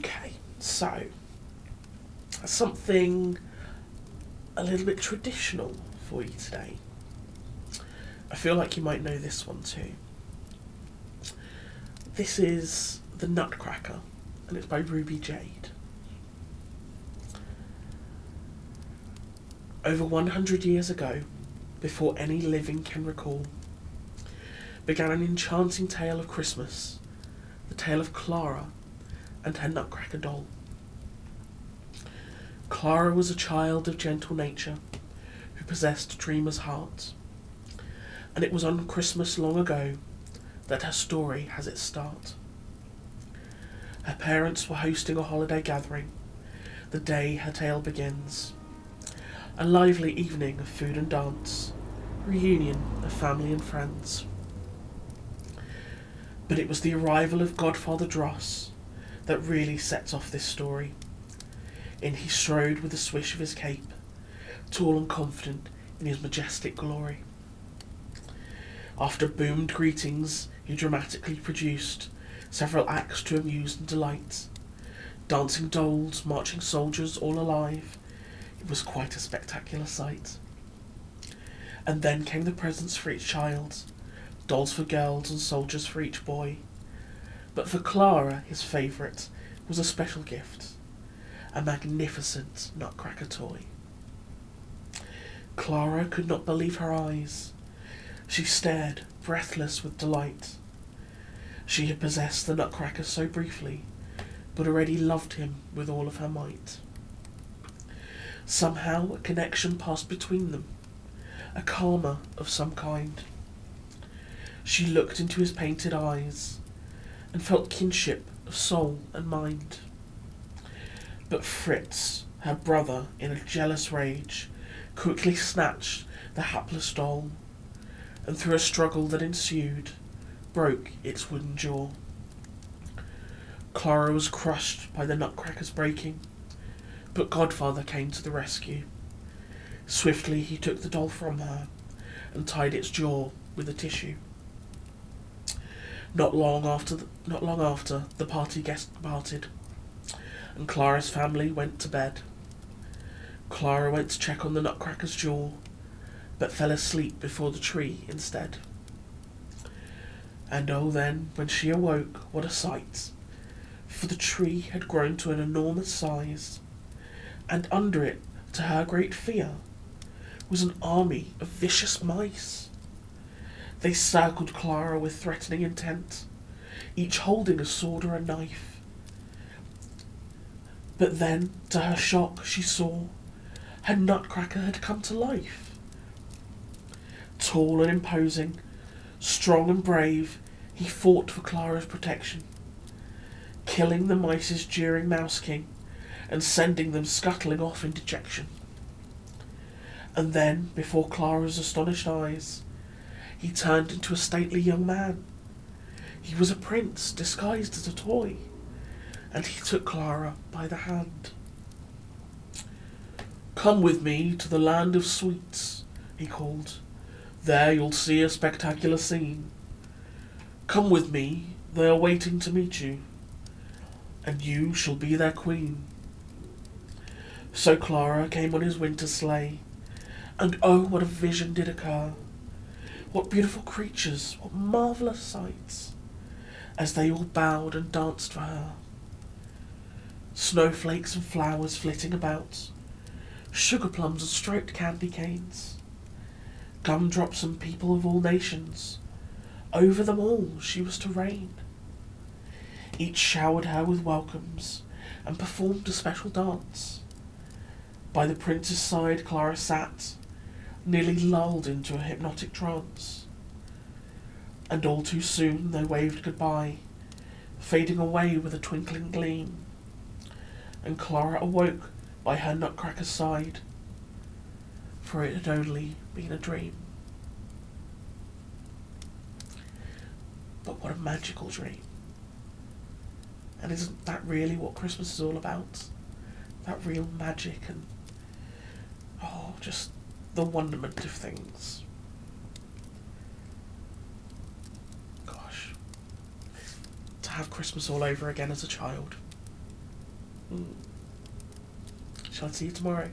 Okay, so something a little bit traditional for you today. I feel like you might know this one too. This is The Nutcracker, and it's by Ruby Jade. Over 100 years ago, before any living can recall, began an enchanting tale of Christmas, the tale of Clara and her Nutcracker doll. Clara was a child of gentle nature who possessed a dreamer's heart, and it was on Christmas long ago that her story has its start. Her parents were hosting a holiday gathering the day her tale begins. A lively evening of food and dance, reunion of family and friends. But it was the arrival of Godfather Dross that really sets off this story. In he strode with a swish of his cape, tall and confident in his majestic glory. After boomed greetings, he dramatically produced several acts to amuse and delight. Dancing dolls, marching soldiers, all alive. It was quite a spectacular sight. And then came the presents for each child, dolls for girls and soldiers for each boy. But for Clara, his favourite, was a special gift, a magnificent Nutcracker toy. Clara could not believe her eyes. She stared, breathless with delight. She had possessed the Nutcracker so briefly, but already loved him with all of her might. Somehow a connection passed between them, a karma of some kind. She looked into his painted eyes and felt kinship of soul and mind. But Fritz, her brother, in a jealous rage, quickly snatched the hapless doll, and through a struggle that ensued, broke its wooden jaw. Clara was crushed by the Nutcracker's breaking, but Godfather came to the rescue. Swiftly he took the doll from her and tied its jaw with a tissue. Not long after, the party guests departed, and Clara's family went to bed. Clara went to check on the Nutcracker's jaw, but fell asleep before the tree instead. And oh then, when she awoke, what a sight! For the tree had grown to an enormous size, and under it, to her great fear, was an army of vicious mice. They circled Clara with threatening intent, each holding a sword or a knife. But then, to her shock, she saw her Nutcracker had come to life. Tall and imposing, strong and brave, he fought for Clara's protection, killing the mice's jeering Mouse King and sending them scuttling off in dejection. And then, before Clara's astonished eyes, he turned into a stately young man. He was a prince disguised as a toy, and he took Clara by the hand. "Come with me to the land of sweets," he called. "There you'll see a spectacular scene. Come with me, they are waiting to meet you, and you shall be their queen." So Clara came on his winter sleigh, and oh, what a vision did occur! What beautiful creatures, what marvellous sights, as they all bowed and danced for her. Snowflakes and flowers flitting about, sugar plums and striped candy canes, gumdrops and people of all nations. Over them all she was to reign. Each showered her with welcomes and performed a special dance. By the prince's side Clara sat, nearly lulled into a hypnotic trance. And all too soon they waved goodbye, fading away with a twinkling gleam. And Clara awoke by her Nutcracker's side, for it had only been a dream. But what a magical dream. And isn't that really what Christmas is all about? That real magic and, just the wonderment of things. Gosh. To have Christmas all over again as a child. Shall I see you tomorrow?